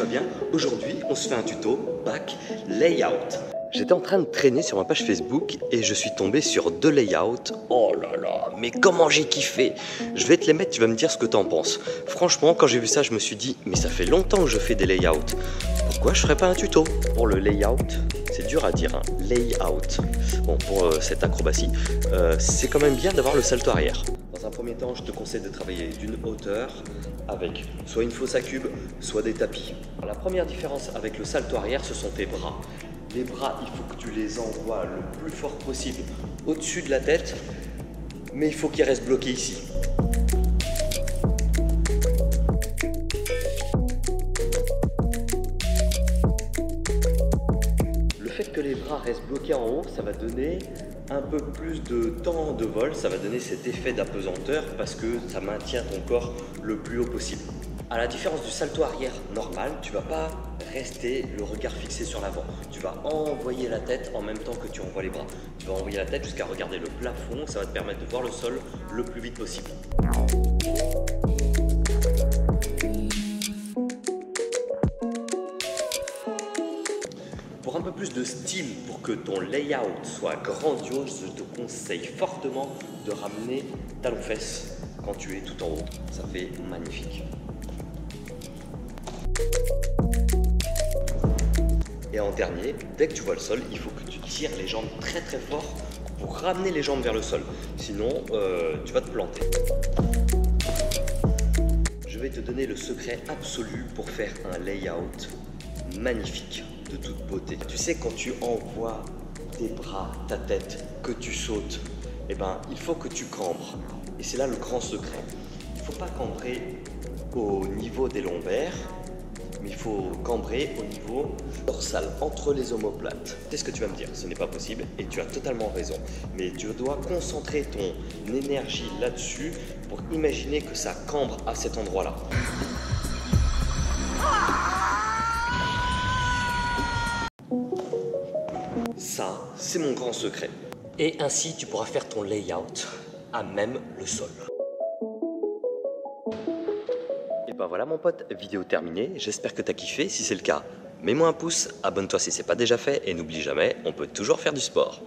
vas bien? Aujourd'hui, on se fait un tuto back layout. J'étais en train de traîner sur ma page Facebook et je suis tombé sur deux layouts. Oh là là, mais comment j'ai kiffé! Je vais te les mettre, tu vas me dire ce que t'en penses. Franchement, quand j'ai vu ça, je me suis dit, mais ça fait longtemps que je fais des layouts. Pourquoi je ferais pas un tuto? Pour le layout, c'est dur à dire, hein. Layout. Bon, pour cette acrobatie, c'est quand même bien d'avoir le salto arrière. Dans un premier temps, je te conseille de travailler d'une hauteur avec soit une fosse à cube, soit des tapis. La première différence avec le salto arrière, ce sont tes bras. Les bras, il faut que tu les envoies le plus fort possible au-dessus de la tête, mais il faut qu'ils restent bloqués ici. Le fait que les bras restent bloqués en haut, ça va donner un peu plus de temps de vol, ça va donner cet effet d'apesanteur parce que ça maintient ton corps le plus haut possible. À la différence du salto arrière normal, tu ne vas pas rester le regard fixé sur l'avant. Tu vas envoyer la tête en même temps que tu envoies les bras. Tu vas envoyer la tête jusqu'à regarder le plafond, ça va te permettre de voir le sol le plus vite possible. Pour un peu plus de style, pour que ton layout soit grandiose, je te conseille fortement de ramener talons-fesses quand tu es tout en haut. Ça fait magnifique. Et en dernier, dès que tu vois le sol, il faut que tu tires les jambes très très fort pour ramener les jambes vers le sol. Sinon, tu vas te planter. Je vais te donner le secret absolu pour faire un layout magnifique, de toute beauté. Tu sais, quand tu envoies tes bras, ta tête, que tu sautes, eh ben, il faut que tu cambres. Et c'est là le grand secret. Il ne faut pas cambrer au niveau des lombaires, mais il faut cambrer au niveau dorsal, entre les omoplates. C'est ce que tu vas me dire, ce n'est pas possible et tu as totalement raison. Mais tu dois concentrer ton énergie là-dessus pour imaginer que ça cambre à cet endroit-là. Ça, c'est mon grand secret. Et ainsi, tu pourras faire ton layout à même le sol. Et ben voilà mon pote, vidéo terminée, j'espère que tu as kiffé. Si c'est le cas, mets-moi un pouce, abonne-toi si c'est pas déjà fait et n'oublie jamais, on peut toujours faire du sport.